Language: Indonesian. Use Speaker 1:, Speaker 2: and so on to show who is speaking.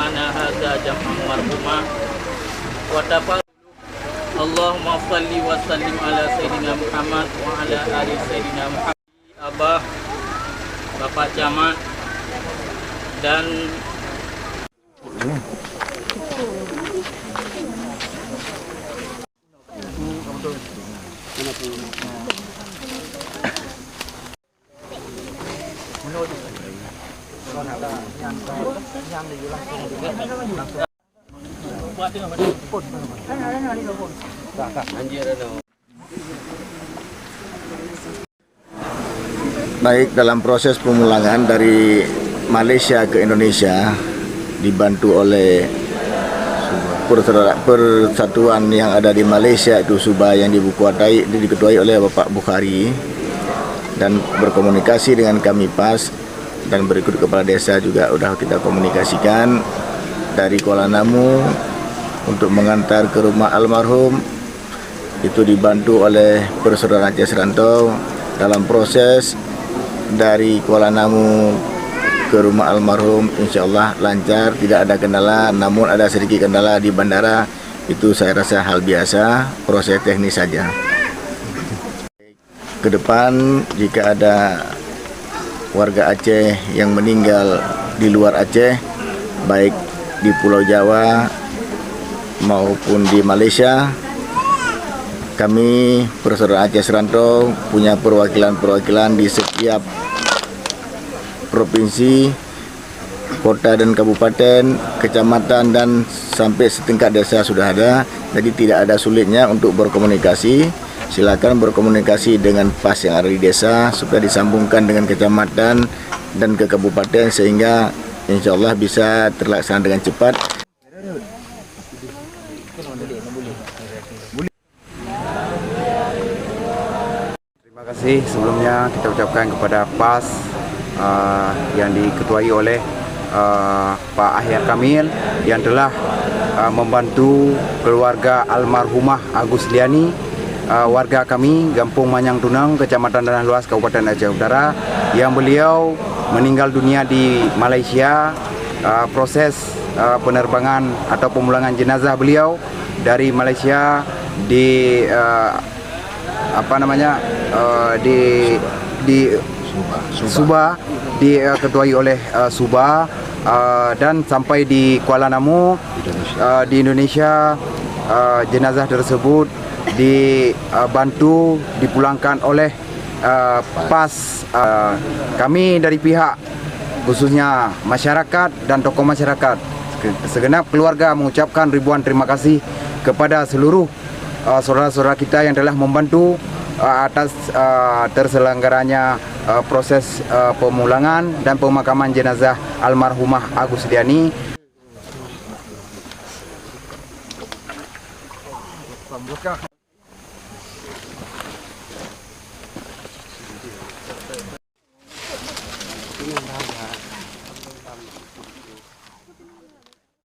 Speaker 1: jam'ana hadza jam'an marhumah wa tafal. Allahumma shalli wa sallim ala sayyidina Muhammad wa ala ali sayyidina Muhammad. Abah, Bapak Camat, dan
Speaker 2: baik dalam proses pemulangan dari Malaysia ke Indonesia dibantu oleh persatuan yang ada di Malaysia itu Subah yang diketuai oleh Bapak Bukhari dan berkomunikasi dengan kami PAS dan berikut kepala desa juga sudah kita komunikasikan dari Kuala Namu untuk mengantar ke rumah almarhum. Itu dibantu oleh Persaudaraan Aceh Serantau dalam proses dari Kuala Namu ke rumah almarhum, insya Allah lancar, tidak ada kendala. Namun ada sedikit kendala di bandara, itu saya rasa hal biasa, proses teknis saja. Ke depan jika ada warga Aceh yang meninggal di luar Aceh, baik di Pulau Jawa maupun di Malaysia, kami Persaudaraan Aceh Serantau punya perwakilan-perwakilan di setiap provinsi, kota dan kabupaten, kecamatan dan sampai setingkat desa sudah ada. Jadi tidak ada sulitnya untuk berkomunikasi. Silakan berkomunikasi dengan PAS yang ada di desa supaya disambungkan dengan kecamatan dan ke kabupaten sehingga insya Allah bisa terlaksana dengan cepat.
Speaker 3: Terima kasih sebelumnya kita ucapkan kepada PAS yang diketuai oleh Pak Ahyar Kamil yang telah membantu keluarga almarhumah Agus Liani, warga kami Kampung Manyang Tunang, Kecamatan Tanah Luas, Kabupaten Aceh Utara, yang beliau meninggal dunia di Malaysia. Proses penerbangan atau pemulangan jenazah beliau dari Malaysia di Subah diketuai oleh Subah dan sampai di Kuala Namu di Indonesia. Jenazah tersebut dibantu dipulangkan oleh PAS. Kami dari pihak khususnya masyarakat dan tokoh masyarakat segenap keluarga mengucapkan ribuan terima kasih kepada seluruh saudara-saudara kita yang telah membantu atas terselenggaranya proses pemulangan dan pemakaman jenazah almarhumah Agus Liani.